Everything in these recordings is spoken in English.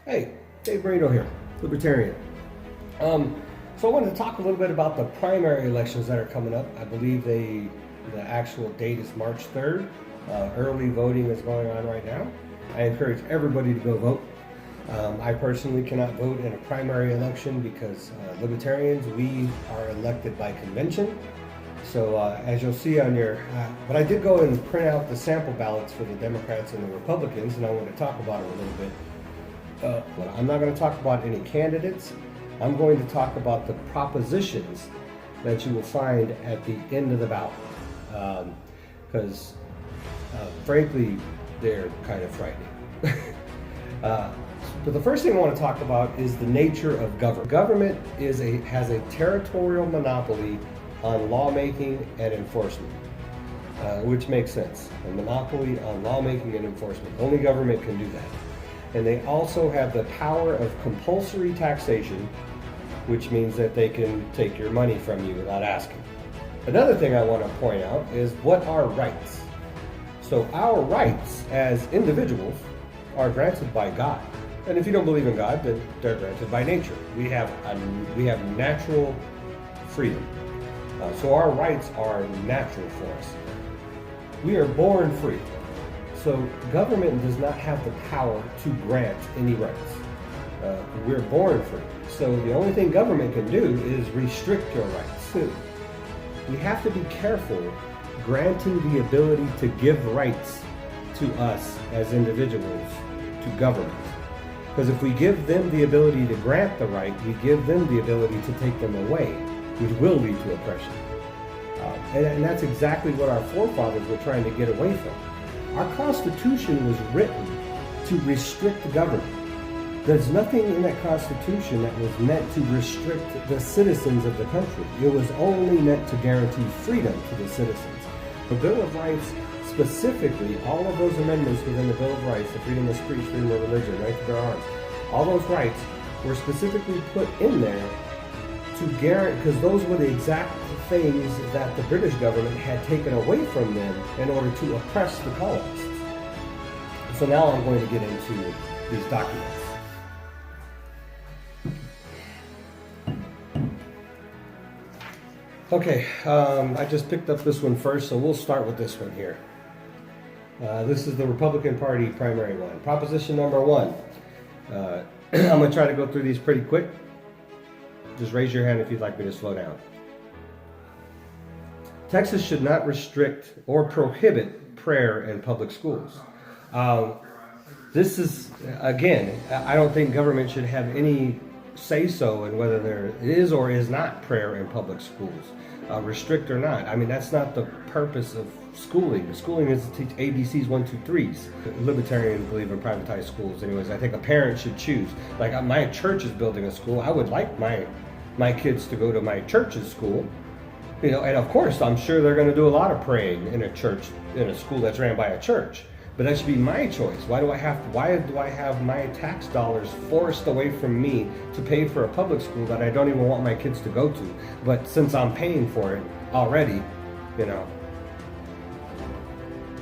Hey, Dave Brado here, Libertarian. So I wanted to talk a little bit about the primary elections that are coming up. I believe the actual date is March 3rd. Early voting is going on right now. I encourage everybody to go vote. I personally cannot vote in a primary election because Libertarians, we are elected by convention. So as you'll see on your, but I did go and print out the sample ballots for the Democrats and the Republicans, and I want to talk about it a little bit. But I'm not going to talk about any candidates. I'm going to talk about the propositions that you will find at the end of the ballot. Because frankly, they're kind of frightening. But the first thing I want to talk about is the nature of government. Government has a territorial monopoly on lawmaking and enforcement, which makes sense. A monopoly on lawmaking and enforcement. Only government can do that. And they also have the power of compulsory taxation, which means that they can take your money from you without asking. Another thing I want to point out is what are rights? So our rights as individuals are granted by God. And if you don't believe in God, then they're granted by nature. We have natural freedom. So our rights are natural for us. We are born free. So government does not have the power to grant any rights. We're born free. So the only thing government can do is restrict your rights too. We have to be careful granting the ability to give rights to us as individuals to government. Because if we give them the ability to grant the right, we give them the ability to take them away, which will lead to oppression. And that's exactly what our forefathers were trying to get away from. Our Constitution was written to restrict the government. There's nothing in that Constitution that was meant to restrict the citizens of the country. It was only meant to guarantee freedom to the citizens. The Bill of Rights, specifically, all of those amendments within the Bill of Rights, the freedom of speech, freedom of religion, right to bear arms, all those rights were specifically put in there to guarantee, because those were the exact things that the British government had taken away from them in order to oppress the colonists. So now I'm going to get into these documents. Okay, I just picked up this one first, so we'll start with this one here. This is the Republican Party primary one. Proposition number 1. I'm going to try to go through these pretty quick. Just raise your hand if you'd like me to slow down. Texas should not restrict or prohibit prayer in public schools. This is, again, I don't think government should have any say-so in whether there is or is not prayer in public schools, restrict or not. I mean, that's not the purpose of schooling. Schooling is to teach ABCs, 1, 2, 3s. Libertarians believe in privatized schools anyways. I think a parent should choose. Like my church is building a school. I would like my kids to go to my church's school. You know, and of course, I'm sure they're going to do a lot of praying in a church, in a school that's ran by a church. But that should be my choice. Why do I have my tax dollars forced away from me to pay for a public school that I don't even want my kids to go to? But since I'm paying for it already, you know.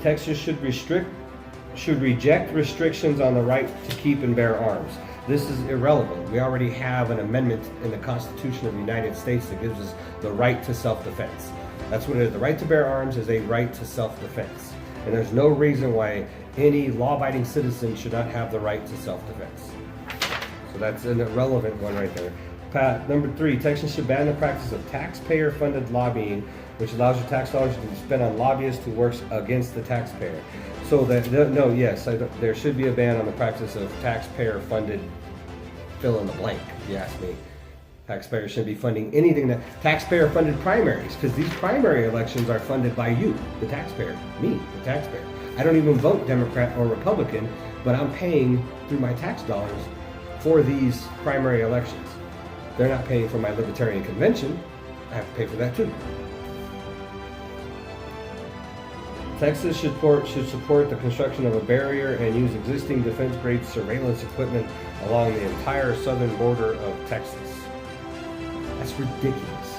Texas should reject restrictions on the right to keep and bear arms. This is irrelevant. We already have an amendment in the Constitution of the United States that gives us the right to self-defense. That's what it is. The right to bear arms is a right to self-defense. And there's no reason why any law-abiding citizen should not have the right to self-defense. So that's an irrelevant one right there. Number 3, Texas should ban the practice of taxpayer-funded lobbying, which allows your tax dollars to be spent on lobbyists who works against the taxpayer. So that, no, yes, there should be a ban on the practice of taxpayer-funded fill in the blank, if you ask me. Taxpayers shouldn't be funding anything that taxpayer-funded primaries, because these primary elections are funded by you, the taxpayer, me, the taxpayer. I don't even vote Democrat or Republican, but I'm paying through my tax dollars for these primary elections. They're not paying for my Libertarian convention. I have to pay for that too. Texas should support the construction of a barrier and use existing defense-grade surveillance equipment along the entire southern border of Texas. That's ridiculous.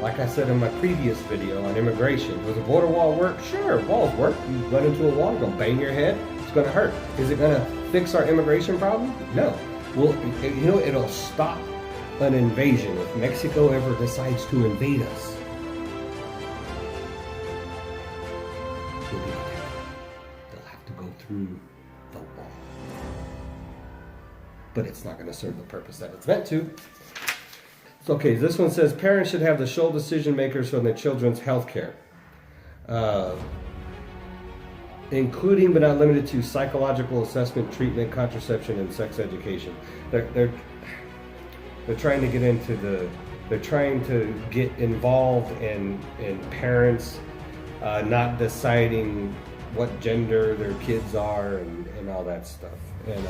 Like I said in my previous video on immigration, does a border wall work? Sure, walls work. You run into a wall, you're gonna bang your head, It's going to hurt. Is it going to fix our immigration problem? No. Well, it'll stop an invasion if Mexico ever decides to invade us. They'll have to go through the wall. But it's not going to serve the purpose that it's meant to. Okay, this one says parents should have the sole decision makers on their children's health care, including but not limited to psychological assessment, treatment, contraception, and sex education. They're trying to get into they're trying to get involved in parents not deciding what gender their kids are and all that stuff. And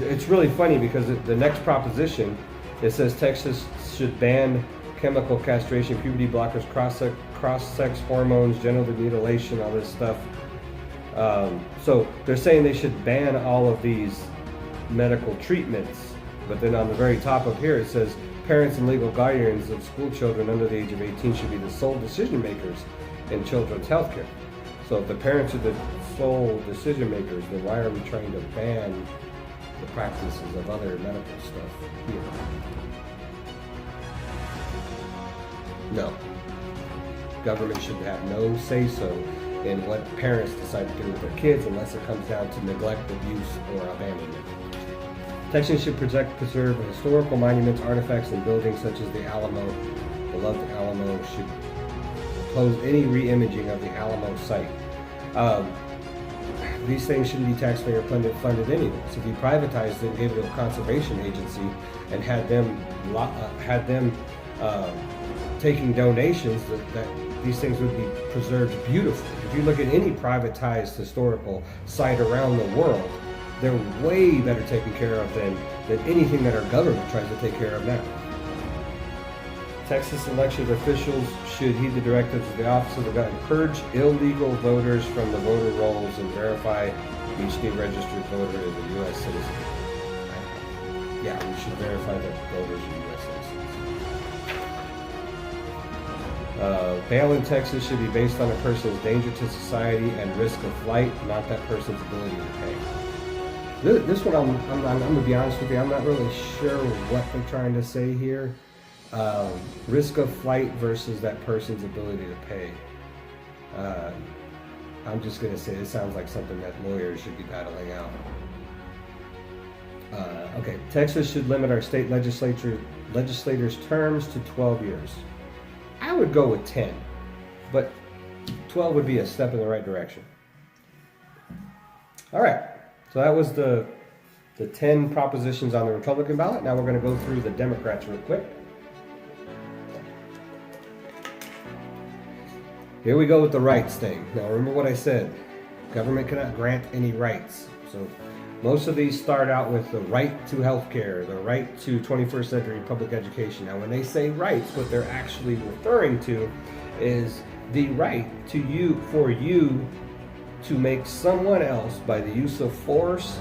it's really funny because the next proposition, it says Texas should ban chemical castration, puberty blockers, cross-sex hormones, genital mutilation, all this stuff. So they're saying they should ban all of these medical treatments. But then on the very top of here it says parents and legal guardians of school children under the age of 18 should be the sole decision makers in children's health care. So if the parents are the sole decision makers, then why are we trying to ban the practices of other medical stuff here? No. Government should have no say-so in what parents decide to do with their kids unless it comes down to neglect, abuse, or abandonment. Texas should protect, preserve historical monuments, artifacts, and buildings such as the Alamo. Beloved Alamo should oppose any re-imaging of the Alamo site. These things shouldn't be taxpayer funded anyway. So if you privatized it and gave it to a conservation agency and had them taking donations, that these things would be preserved beautifully. If you look at any privatized historical site around the world, they're way better taken care of than anything that our government tries to take care of now. Texas elected officials should heed the directives of the Office of the Ballot, purge illegal voters from the voter rolls, and verify each state registered voter is a U.S. citizen. Yeah, we should verify that voters are U.S. citizens. Bail in Texas should be based on a person's danger to society and risk of flight, not that person's ability to pay. This one, I'm going to be honest with you, I'm not really sure what they're trying to say here. Risk of flight versus that person's ability to pay. I'm just going to say it sounds like something that lawyers should be battling out. Okay, Texas should limit our state legislators' terms to 12 years. I would go with 10, but 12 would be a step in the right direction. All right, so that was the 10 propositions on the Republican ballot. Now we're going to go through the Democrats real quick. Here we go with the rights thing. Now remember what I said. Government cannot grant any rights. So most of these start out with the right to health care, the right to 21st century public education. Now when they say rights, what they're actually referring to is the right for you to make someone else, by the use of force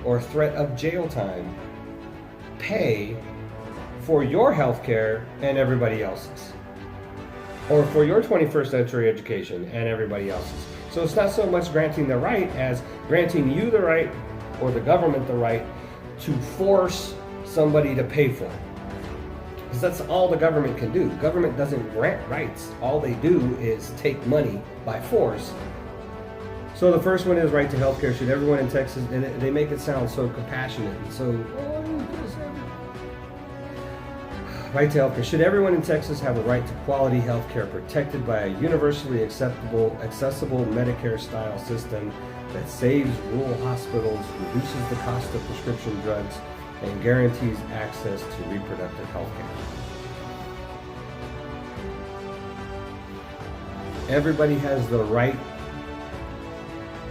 or threat of jail time, pay for your health care and everybody else's. Or for your 21st century education and everybody else's. So it's not so much granting the right as granting you the right, or the government the right, to force somebody to pay for it. Because that's all the government can do. Government doesn't grant rights. All they do is take money by force. So the first one is right to health care. Should everyone in Texas, and they make it sound so compassionate and so, right to health care. Should everyone in Texas have the right to quality health care protected by a universally accessible Medicare-style system that saves rural hospitals, reduces the cost of prescription drugs, and guarantees access to reproductive health care? Everybody has the right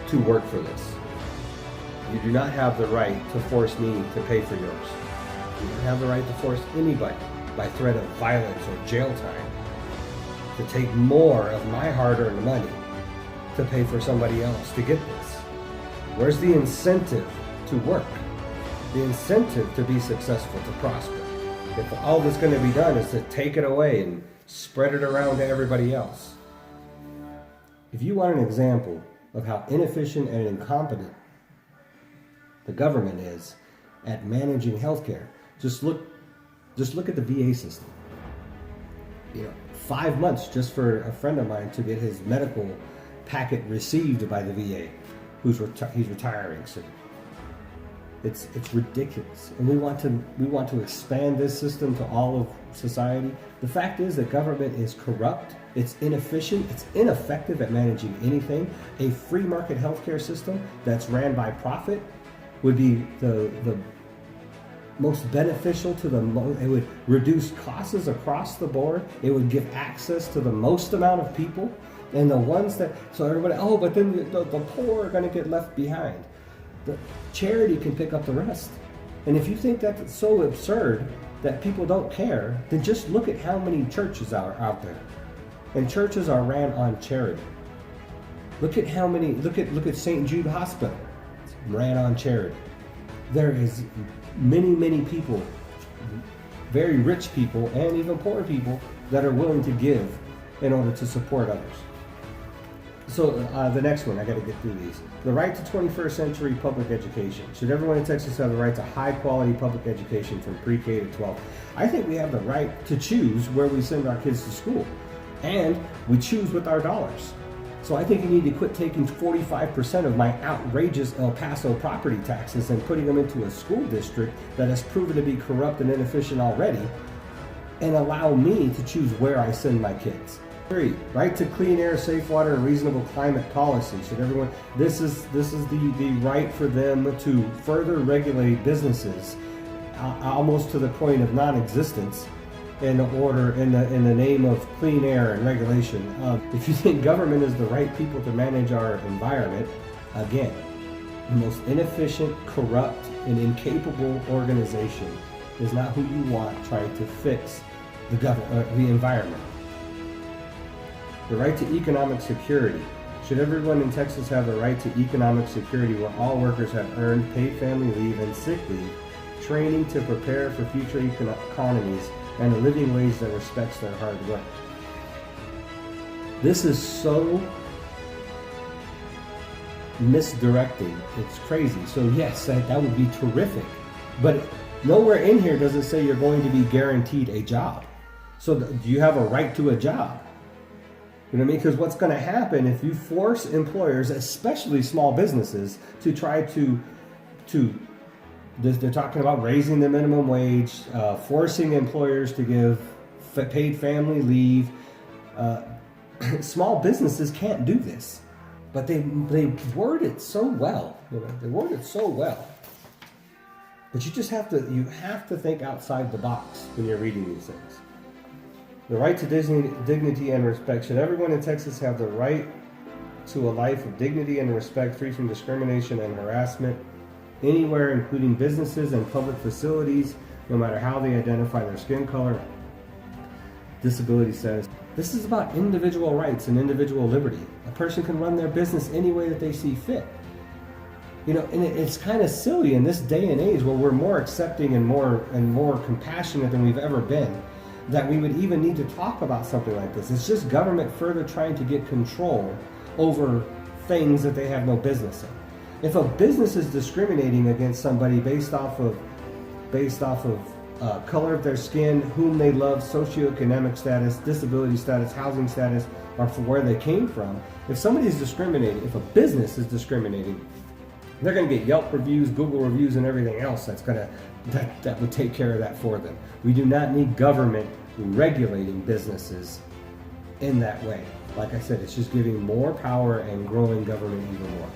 to work for this. You do not have the right to force me to pay for yours. You don't have the right to force anybody, by threat of violence or jail time, to take more of my hard-earned money to pay for somebody else to get this. Where's the incentive to work? The incentive to be successful, to prosper? If all that's going to be done is to take it away and spread it around to everybody else. If you want an example of how inefficient and incompetent the government is at managing healthcare. Just look at the VA system. 5 months just for a friend of mine to get his medical packet received by the VA, he's retiring soon. It's ridiculous, and we want to expand this system to all of society. The fact is that government is corrupt. It's inefficient. It's ineffective at managing anything. A free market healthcare system that's ran by profit would be the most beneficial to it would reduce costs across the board. It would give access to the most amount of people, and the ones that, so everybody, but then the poor are going to get left behind. The charity can pick up the rest. And if you think that's so absurd that people don't care, then just look at how many churches are out there. And churches are ran on charity. Look at how many, look at St. Jude Hospital. It's ran on charity. There is many people, very rich people and even poor people, that are willing to give in order to support others. So the next one, I got to get through these. The right to 21st century public education. Should everyone in Texas have the right to high quality public education from pre-K to 12? I think we have the right to choose where we send our kids to school, and we choose with our dollars. So I think you need to quit taking 45% of my outrageous El Paso property taxes and putting them into a school district that has proven to be corrupt and inefficient already, and allow me to choose where I send my kids. 3, right to clean air, safe water, and reasonable climate policy. Should everyone, this is the right for them to further regulate businesses almost to the point of non-existence in the name of clean air and regulation. If you think government is the right people to manage our environment, again, the most inefficient, corrupt, and incapable organization is not who you want trying to fix the environment. The right to economic security. Should everyone in Texas have the right to economic security where all workers have earned paid family leave and sick leave, training to prepare for future economies, and a living wage that respects their hard work? This is so misdirecting. It's crazy. So yes, that would be terrific. But nowhere in here does it say you're going to be guaranteed a job. So do you have a right to a job? You know what I mean? Because what's going to happen if you force employers, especially small businesses, to try to they're talking about raising the minimum wage, forcing employers to give paid family leave. Small businesses can't do this, but they word it so well. They word it so well. But you have to think outside the box when you're reading these things. The right to dignity and respect. Should everyone in Texas have the right to a life of dignity and respect, free from discrimination and harassment, anywhere, including businesses and public facilities, no matter how they identify their skin color, disability status? This is about individual rights and individual liberty. A person can run their business any way that they see fit. And it's kind of silly in this day and age where we're more accepting and more compassionate than we've ever been, that we would even need to talk about something like this. It's just government further trying to get control over things that they have no business in. If a business is discriminating against somebody based off of color of their skin, whom they love, socioeconomic status, disability status, housing status, or for where they came from, if a business is discriminating, they're going to get Yelp reviews, Google reviews, and everything else that would take care of that for them. We do not need government regulating businesses in that way. Like I said, it's just giving more power and growing government even more.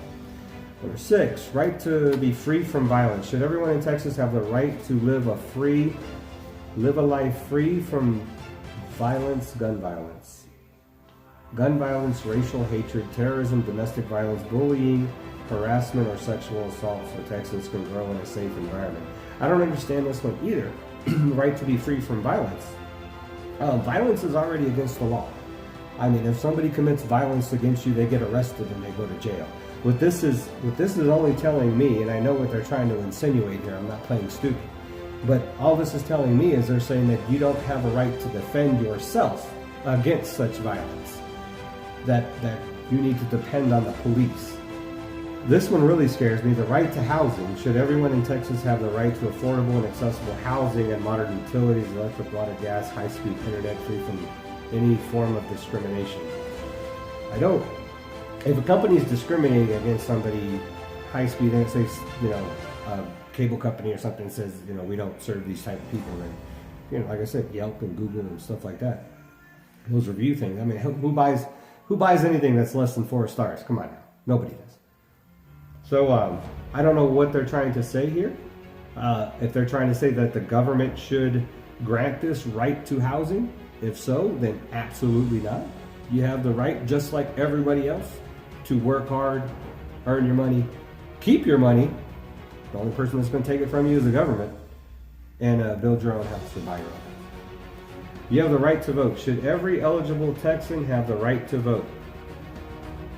Number 6, right to be free from violence. Should everyone in Texas have the right to live a life free from violence, gun violence, racial hatred, terrorism, domestic violence, bullying, harassment, or sexual assault, so Texans can grow in a safe environment? I don't understand this one either. The right to be free from violence. Violence is already against the law. I mean, if somebody commits violence against you, they get arrested and they go to jail. What this is only telling me, and I know what they're trying to insinuate here, I'm not playing stupid, but all this is telling me is they're saying that you don't have a right to defend yourself against such violence, that you need to depend on the police. This one really scares me. The right to housing. Should everyone in Texas have the right to affordable and accessible housing and modern utilities, electric, water, gas, high-speed internet, free from any form of discrimination? I don't. If a company is discriminating against somebody, high-speed, and say, a cable company or something says, we don't serve these type of people, then, like I said, Yelp and Google and stuff like that. Those review things. I mean, who buys anything that's less than 4 stars? Come on now. Nobody does. So I don't know what they're trying to say here. If they're trying to say that the government should grant this right to housing, if so, then absolutely not. You have the right, just like everybody else, to work hard, earn your money, keep your money. The only person that's going to take it from you is the government, and build your own house or buy your own house. You have the right to vote. Should every eligible Texan have the right to vote?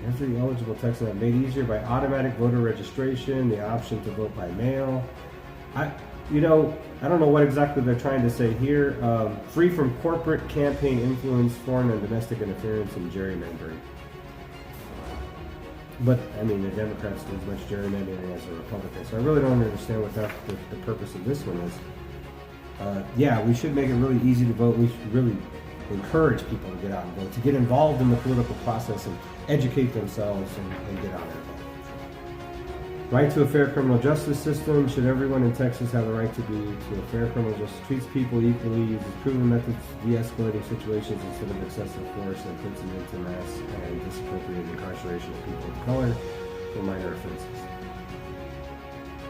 Every eligible Texan have made easier by automatic voter registration, the option to vote by mail. I don't know what exactly they're trying to say here. Free from corporate campaign influence, foreign and domestic interference, and gerrymandering. But I mean, the Democrats do as much gerrymandering as the Republicans, so I really don't understand what the purpose of this one is. Yeah, we should make it really easy to vote. We should really encourage people to get out and vote, to get involved in the political process and educate themselves and get out and vote. Right to a fair criminal justice system. Should everyone in Texas have the right to a fair criminal justice? Treats people equally, uses proven methods de-escalating situations instead of excessive force, and puts them into mass and disappropriate incarceration of people of color for minor offenses.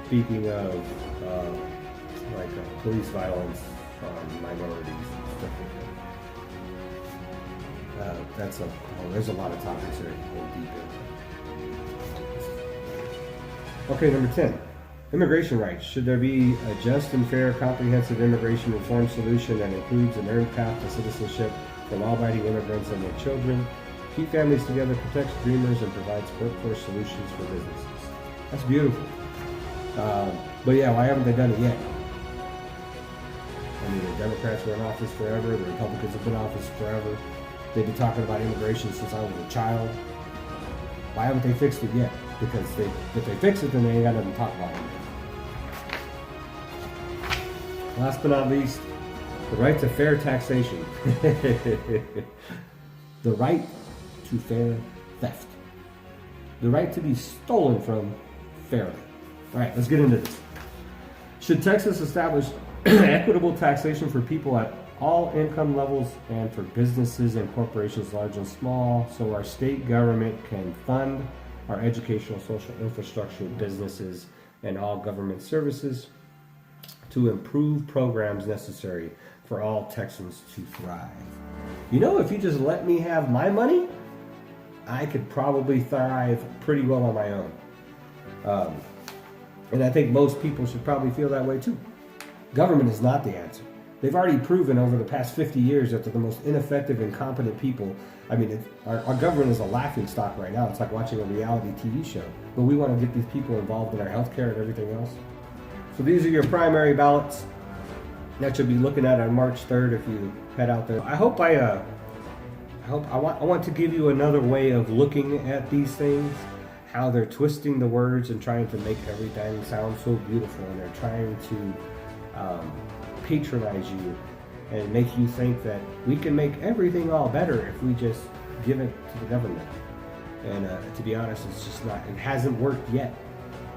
Speaking of police violence on minorities and stuff like that. There's a lot of topics there to go deep in. Okay, number 10. Immigration rights. Should there be a just and fair, comprehensive immigration reform solution that includes an earned path to citizenship for law-abiding immigrants and their children, keep families together, protects dreamers, and provides workforce solutions for businesses? That's beautiful. But yeah, why haven't they done it yet? I mean, the Democrats were in office forever. The Republicans have been in office forever. They've been talking about immigration since I was a child. Why haven't they fixed it yet? Because if they fix it, then they ain't got nothing to talk about it. Last but not least, the right to fair taxation. The right to fair theft. The right to be stolen from fairly. All right, let's get into this. Should Texas establish equitable taxation for people at all income levels and for businesses and corporations large and small, so our state government can fund our educational, social infrastructure, businesses, and all government services to improve programs necessary for all Texans to thrive? If you just let me have my money, I could probably thrive pretty well on my own. And I think most people should probably feel that way too. Government is not the answer. They've already proven over the past 50 years that they're the most ineffective, incompetent people. I mean, our government is a laughingstock right now. It's like watching a reality TV show. But we want to get these people involved in our healthcare and everything else. So these are your primary ballots that you'll be looking at on March 3rd if you head out there. I want to give you another way of looking at these things, how they're twisting the words and trying to make everything sound so beautiful, and they're trying to patronize you and make you think that we can make everything all better if we just give it to the government. And to be honest, it's just not. It hasn't worked yet.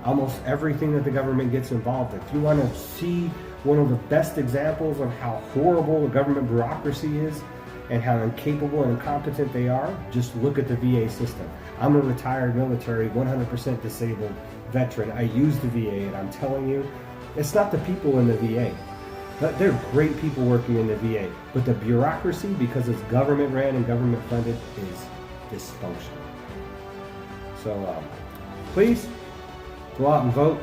Almost everything that the government gets involved in. If you want to see one of the best examples of how horrible the government bureaucracy is and how incapable and incompetent they are, just look at the VA system. I'm a retired military, 100% disabled veteran. I use the VA, and I'm telling you, it's not the people in the VA. They're great people working in the VA, but the bureaucracy, because it's government ran and government funded, is dysfunctional. So please go out and vote.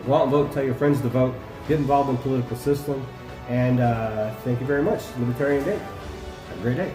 Go out and vote. Tell your friends to vote. Get involved in the political system. And thank you very much. Libertarian Day. Have a great day.